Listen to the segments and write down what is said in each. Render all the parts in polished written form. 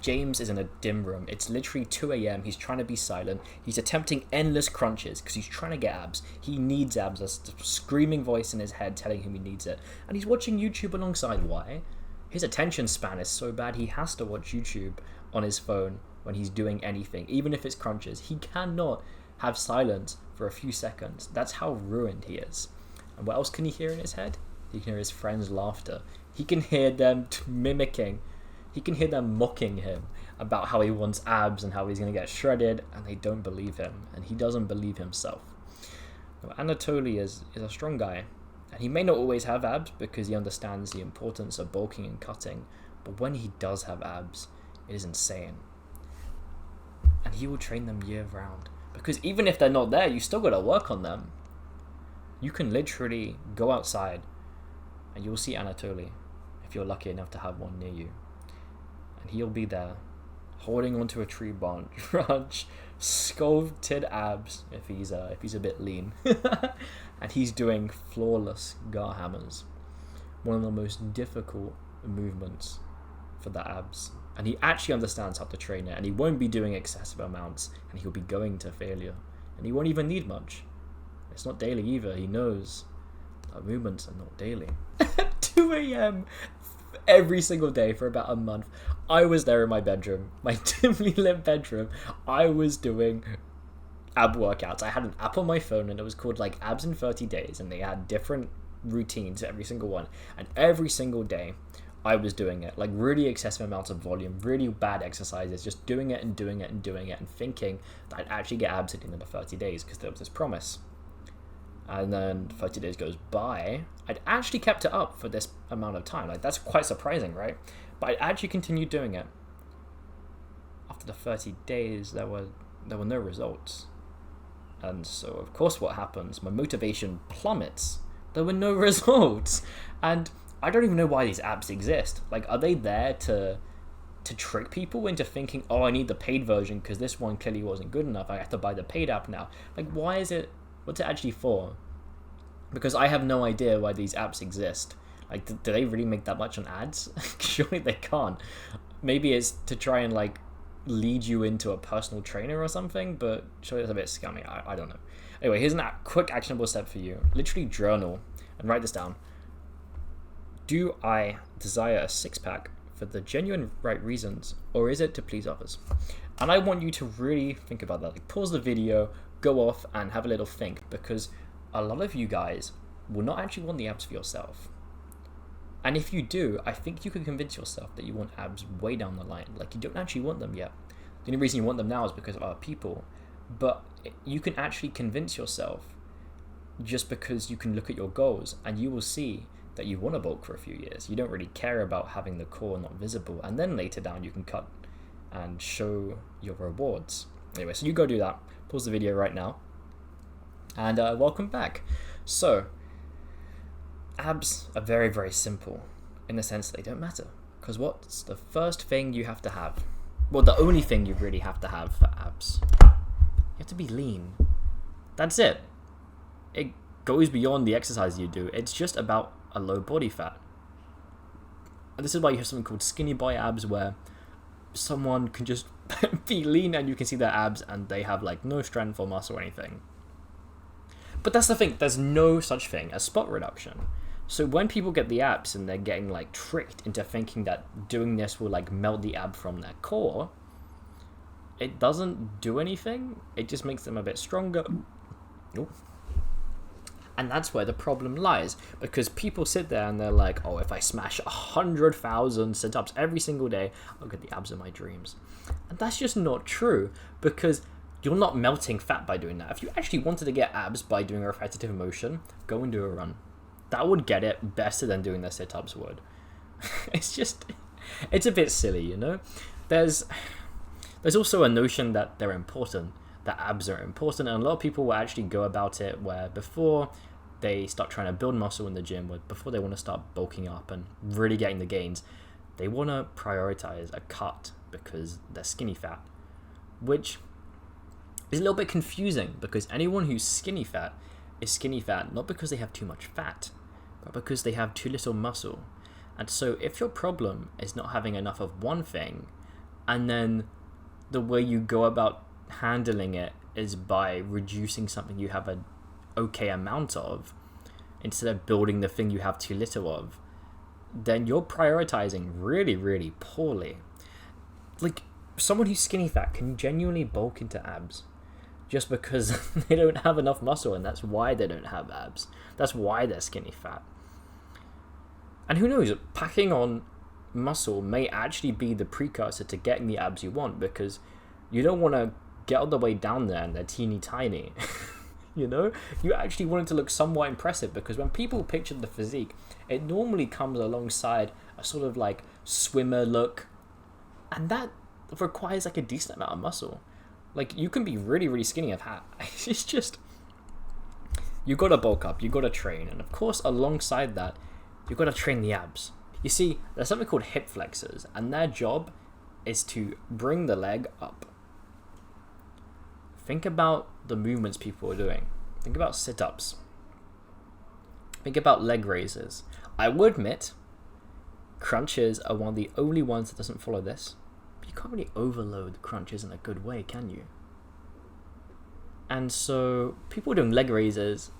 James is in a dim room. It's literally 2 a.m. He's trying to be silent. He's attempting endless crunches because he's trying to get abs. He needs abs. There's a screaming voice in his head telling him he needs it. And he's watching YouTube alongside. Why? His attention span is so bad he has to watch YouTube on his phone when he's doing anything, even if it's crunches. He cannot have silence for a few seconds. That's how ruined he is. And what else can he hear in his head? He can hear his friends' laughter. He can hear them mimicking. He can hear them mocking him about how he wants abs and how he's going to get shredded, and they don't believe him, and he doesn't believe himself. Now, Anatoly is a strong guy, and he may not always have abs because he understands the importance of bulking and cutting, but when he does have abs, it is insane. And he will train them year round, because even if they're not there, you still got to work on them. You can literally go outside and you'll see Anatoly, if you're lucky enough to have one near you. And he'll be there, holding onto a tree branch, sculpted abs if he's a bit lean. And he's doing flawless gar hammers, one of the most difficult movements for the abs. And he actually understands how to train it, and he won't be doing excessive amounts, and he'll be going to failure. And he won't even need much. It's not daily either. He knows that movements are not daily. 2 a.m. every single day for about a month. I was there in my bedroom, my dimly lit bedroom. I was doing ab workouts. I had an app on my phone, and it was called like Abs in 30 Days, and they had different routines, every single one. And every single day, I was doing it, like really excessive amounts of volume, really bad exercises, just doing it and doing it and doing it and thinking that I'd actually get abs at the end of 30 days because there was this promise. And then 30 days goes by, I'd actually kept it up for this amount of time. Like, that's quite surprising, right? But I'd actually continued doing it. After the 30 days, there were no results. And so, of course, what happens? My motivation plummets. There were no results. And I don't even know why these apps exist. Like, are they there to trick people into thinking, oh, I need the paid version because this one clearly wasn't good enough. I have to buy the paid app now. Like, why is it? What's it actually for? Because I have no idea why these apps exist. Like, do they really make that much on ads? Surely they can't. Maybe it's to try and, like, lead you into a personal trainer or something, but surely it's a bit scummy. I don't know. Anyway, here's a quick actionable step for you. Literally journal and write this down. Do I desire a six-pack for the genuine right reasons, or is it to please others? And I want you to really think about that. Like, pause the video, go off and have a little think, because a lot of you guys will not actually want the abs for yourself. And if you do, I think you can convince yourself that you want abs way down the line. Like, you don't actually want them yet. The only reason you want them now is because of other people. But you can actually convince yourself just because you can look at your goals, and you will see that you want to bulk for a few years. You don't really care about having the core not visible, and then later down you can cut and show your rewards. Anyway, so you go do that. Pause the video right now. And welcome back. So, abs are very, very simple in the sense that they don't matter. Because what's the first thing you have to have? Well, the only thing you really have to have for abs. You have to be lean. That's it. It goes beyond the exercise you do. It's just about a low body fat. And this is why you have something called skinny boy abs, where someone can just be lean and you can see their abs and they have like no strength or muscle or anything. But that's the thing, there's no such thing as spot reduction. So when people get the abs and they're getting like tricked into thinking that doing this will like melt the ab from their core, it doesn't do anything. It just makes them a bit stronger. Ooh. And that's where the problem lies, because people sit there and they're like, oh, if I smash 100,000 sit-ups every single day, I'll get the abs of my dreams. And that's just not true, because you're not melting fat by doing that. If you actually wanted to get abs by doing a repetitive motion, go and do a run. That would get it better than doing the sit-ups would. It's a bit silly, you know? There's also a notion that they're important, that abs are important, and a lot of people will actually go about it where before they start trying to build muscle in the gym, before they want to start bulking up and really getting the gains, they want to prioritize a cut because they're skinny fat, which is a little bit confusing, because anyone who's skinny fat is skinny fat not because they have too much fat, but because they have too little muscle. And so if your problem is not having enough of one thing, and then the way you go about handling it is by reducing something you have an okay amount of instead of building the thing you have too little of, then you're prioritizing really, really poorly. Like, someone who's skinny fat can genuinely bulk into abs just because they don't have enough muscle, and that's why they don't have abs. That's why they're skinny fat. And who knows, packing on muscle may actually be the precursor to getting the abs you want, because you don't want to get all the way down there and they're teeny tiny. You know, you actually want it to look somewhat impressive, because when people picture the physique, it normally comes alongside a sort of like swimmer look, and that requires like a decent amount of muscle. Like, you can be really, really skinny of hat. It's just, you got to bulk up, you got to train, and of course alongside that you got to train the abs. You see, there's something called hip flexors, and their job is to bring the leg up. Think about the movements people are doing. Think about sit-ups. Think about leg raises. I will admit, crunches are one of the only ones that doesn't follow this. But you can't really overload crunches in a good way, can you? And so, people doing leg raises,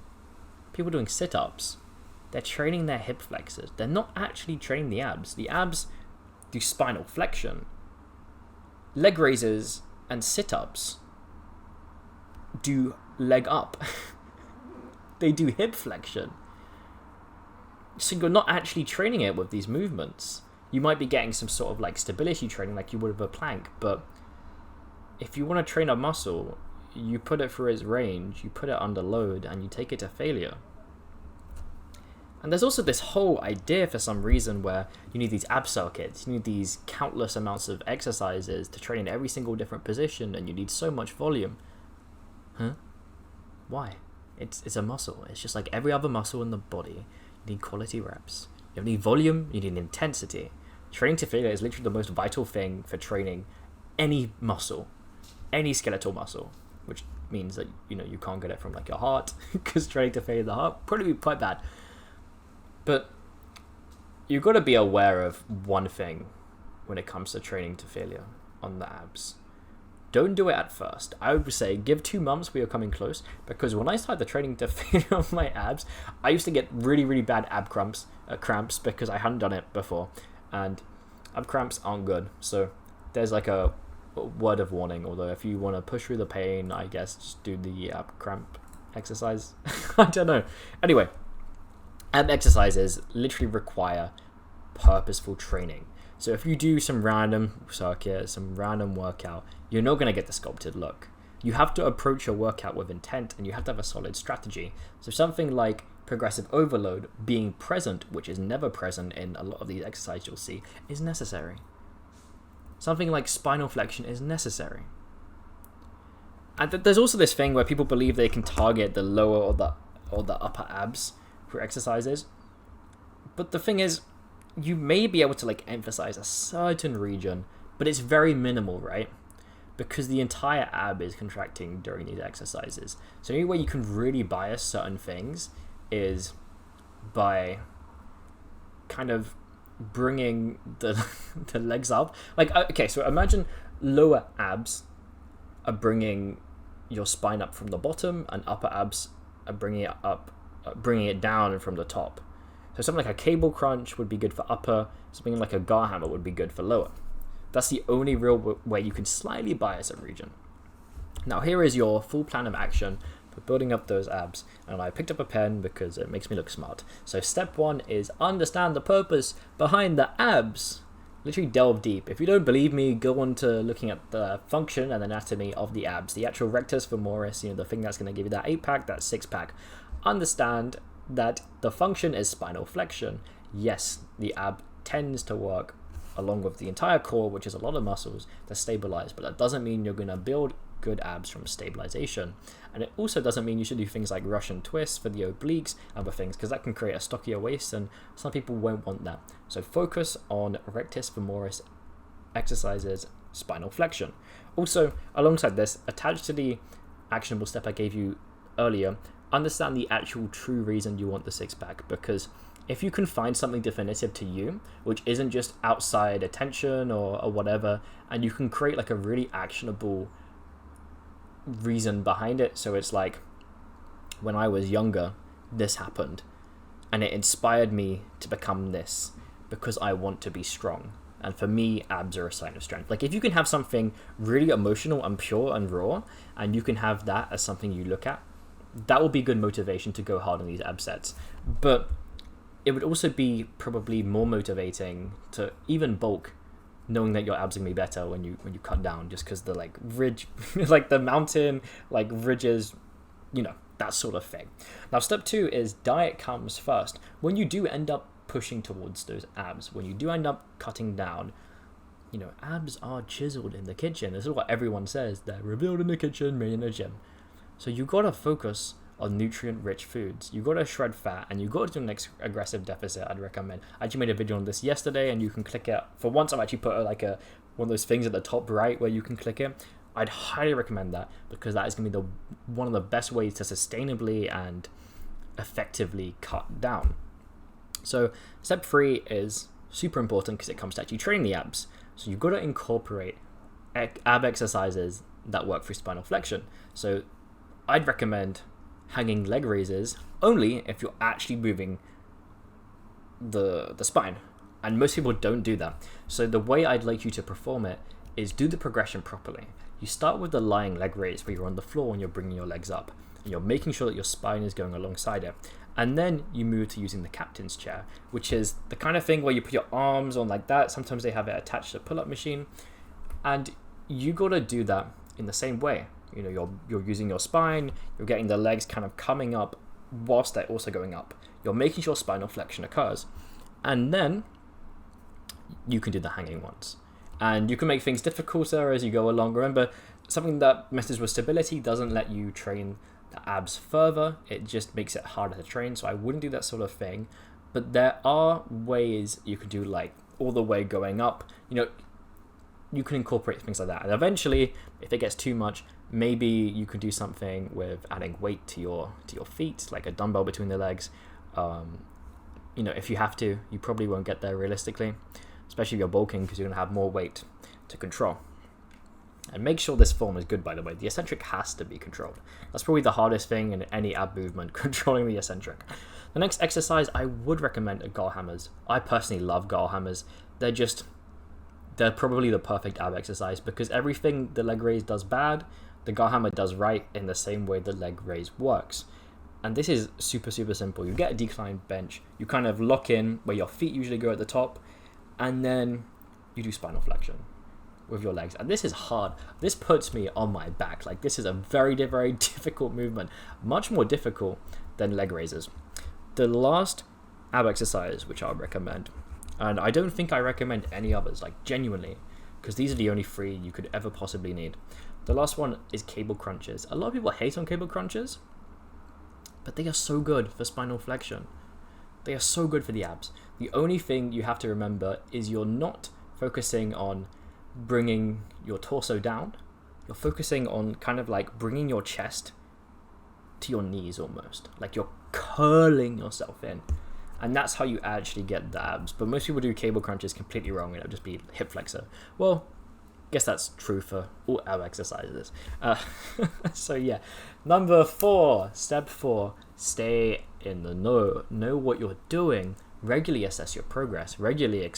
people doing sit-ups, they're training their hip flexors. They're not actually training the abs. The abs do spinal flexion. Leg raises and sit-ups do leg up. They do hip flexion. So you're not actually training it with these movements. You might be getting some sort of like stability training like you would with a plank, but if you want to train a muscle, you put it through its range, you put it under load, and you take it to failure. And there's also this whole idea for some reason where you need these ab circuits, you need these countless amounts of exercises to train in every single different position, and you need so much volume. Huh? Why? It's a muscle. It's just like every other muscle in the body. You need quality reps. You need volume, you need intensity. Training to failure is literally the most vital thing for training any muscle, any skeletal muscle, which means that, you know, you can't get it from like your heart, because training to failure the heart probably be quite bad. But you've got to be aware of one thing when it comes to training to failure on the abs. Don't do it at first. I would say give 2 months where you're coming close, because when I started the training to failure on my abs, I used to get really, really bad ab cramps because I hadn't done it before, and ab cramps aren't good. So there's like a word of warning, although if you want to push through the pain, I guess just do the ab cramp exercise. I don't know. Anyway, ab exercises literally require purposeful training. So if you do some random circuit, some random workout, you're not going to get the sculpted look. You have to approach your workout with intent, and you have to have a solid strategy. So something like progressive overload being present, which is never present in a lot of these exercises you'll see, is necessary. Something like spinal flexion is necessary. And there's also this thing where people believe they can target the lower or the upper abs for exercises. But the thing is, you may be able to like emphasize a certain region, but it's very minimal, right? Because the entire ab is contracting during these exercises. So the only way you can really bias certain things is by kind of bringing the legs up. Like, okay, so imagine lower abs are bringing your spine up from the bottom, and upper abs are bringing it up, bringing it down from the top. So something like a cable crunch would be good for upper, something like a gar hammer would be good for lower. That's the only real way you can slightly bias a region. Now here is your full plan of action for building up those abs, and I picked up a pen because it makes me look smart. So step 1 is understand the purpose behind the abs. Literally delve deep. If you don't believe me, go on to looking at the function and anatomy of the abs, the actual rectus femoris, the thing that's going to give you that 8-pack, that 6-pack. Understand that the function is spinal flexion. Yes, the ab tends to work along with the entire core, which is a lot of muscles, to stabilize, but that doesn't mean you're going to build good abs from stabilization. And it also doesn't mean you should do things like Russian twists for the obliques and other things, because that can create a stockier waist, and some people won't want that. So focus on rectus femoris exercises, spinal flexion. Also, alongside this, attached to the actionable step I gave you earlier, understand the actual true reason you want the 6-pack, because if you can find something definitive to you, which isn't just outside attention or whatever, and you can create like a really actionable reason behind it. So it's like, when I was younger, this happened, and it inspired me to become this because I want to be strong. And for me, abs are a sign of strength. Like, if you can have something really emotional and pure and raw, and you can have that as something you look at, that will be good motivation to go hard on these ab sets. But it would also be probably more motivating to even bulk, knowing that your abs are gonna be better when you cut down, just because the like ridge, like the mountain, like ridges, that sort of thing. Now, step 2 is diet comes first. When you do end up pushing towards those abs, when you do end up cutting down, abs are chiseled in the kitchen. This is what everyone says. They're revealed in the kitchen, made in the gym. So you gotta focus on nutrient-rich foods. You gotta shred fat, and you gotta do an aggressive deficit. I'd recommend. I actually made a video on this yesterday, and you can click it. For once, I've actually put one of those things at the top right where you can click it. I'd highly recommend that, because that is going to be one of the best ways to sustainably and effectively cut down. So step 3 is super important because it comes to actually training the abs. So you've got to incorporate ab exercises that work for spinal flexion. So I'd recommend hanging leg raises only if you're actually moving the spine. And most people don't do that. So the way I'd like you to perform it is do the progression properly. You start with the lying leg raise, where you're on the floor and you're bringing your legs up, and you're making sure that your spine is going alongside it. And then you move to using the captain's chair, which is the kind of thing where you put your arms on like that. Sometimes they have it attached to a pull-up machine, and you gotta do that in the same way. You're using your spine, you're getting the legs kind of coming up whilst they're also going up. You're making sure spinal flexion occurs, and then you can do the hanging ones. And you can make things difficulter as you go along. Remember, something that messes with stability doesn't let you train the abs further. It just makes it harder to train. So I wouldn't do that sort of thing. But there are ways you can do, like all the way going up. You can incorporate things like that. And eventually, if it gets too much, maybe you can do something with adding weight to your feet, like a dumbbell between the legs. If you have to, you probably won't get there realistically, especially if you're bulking, because you're going to have more weight to control. And make sure this form is good, by the way. The eccentric has to be controlled. That's probably the hardest thing in any ab movement, controlling the eccentric. The next exercise I would recommend are gull hammers. I personally love gull hammers. They're probably the perfect ab exercise, because everything the leg raise does bad, the gull hammer does right in the same way the leg raise works. And this is super, super simple. You get a declined bench. You kind of lock in where your feet usually go at the top, and then you do spinal flexion with your legs. And this is hard. This puts me on my back. Like, this is a very, very difficult movement. Much more difficult than leg raises. The last ab exercise, which I would recommend, and I don't think I recommend any others, like genuinely, because these are the only 3 you could ever possibly need. The last one is cable crunches. A lot of people hate on cable crunches, but they are so good for spinal flexion. They are so good for the abs. The only thing you have to remember is you're not focusing on bringing your torso down. You're focusing on kind of like bringing your chest to your knees almost. Like you're curling yourself in. And that's how you actually get the abs. But most people do cable crunches completely wrong, and it'll just be hip flexor. Well, I guess that's true for all ab exercises. So yeah, number 4, step 4, stay in the know. Know what you're doing. Regularly assess your progress. Regularly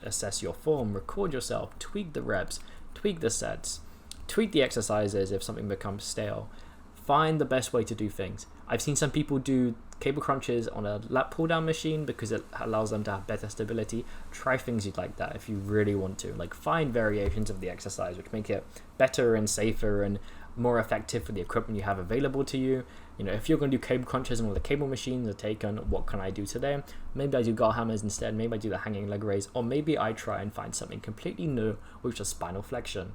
assess your form. Record yourself. Tweak the reps. Tweak the sets. Tweak the exercises if something becomes stale. Find the best way to do things. I've seen some people do cable crunches on a lat pull down machine because it allows them to have better stability. Try things like that if you really want to. Like, find variations of the exercise which make it better and safer and more effective for the equipment you have available to you. If you're going to do cable crunches and all the cable machines are taken, what can I do today? Maybe I do gull hammers instead. Maybe I do the hanging leg raise, or maybe I try and find something completely new, which is spinal flexion.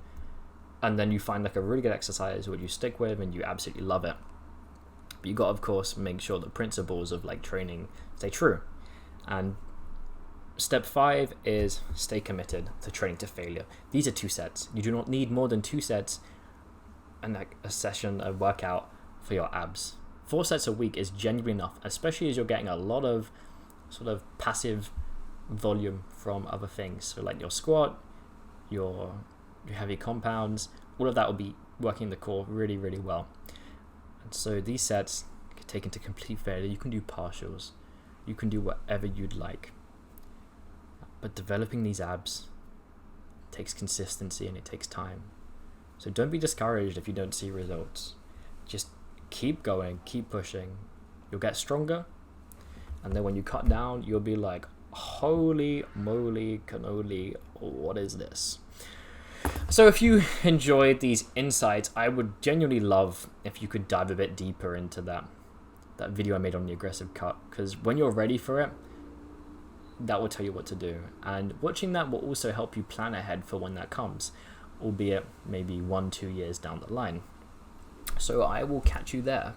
And then you find like a really good exercise which you stick with and you absolutely love it. But you got to, of course, make sure the principles of like training stay true. And step 5 is stay committed to training to failure. These are 2 sets. You do not need more than 2 sets and like a session, a workout for your abs. 4 sets a week is genuinely enough, especially as you're getting a lot of sort of passive volume from other things. So like your squat, your heavy compounds, all of that will be working the core really, really well. And so these sets can take into complete failure. You can do partials, you can do whatever you'd like, but developing these abs takes consistency and it takes time. So don't be discouraged if you don't see results. Just keep going, keep pushing. You'll get stronger, and then when you cut down, you'll be like, holy moly cannoli, what is this? So if you enjoyed these insights, I would genuinely love if you could dive a bit deeper into that video I made on the aggressive cut, because when you're ready for it, that will tell you what to do. And watching that will also help you plan ahead for when that comes, albeit maybe 1-2 years down the line. So I will catch you there.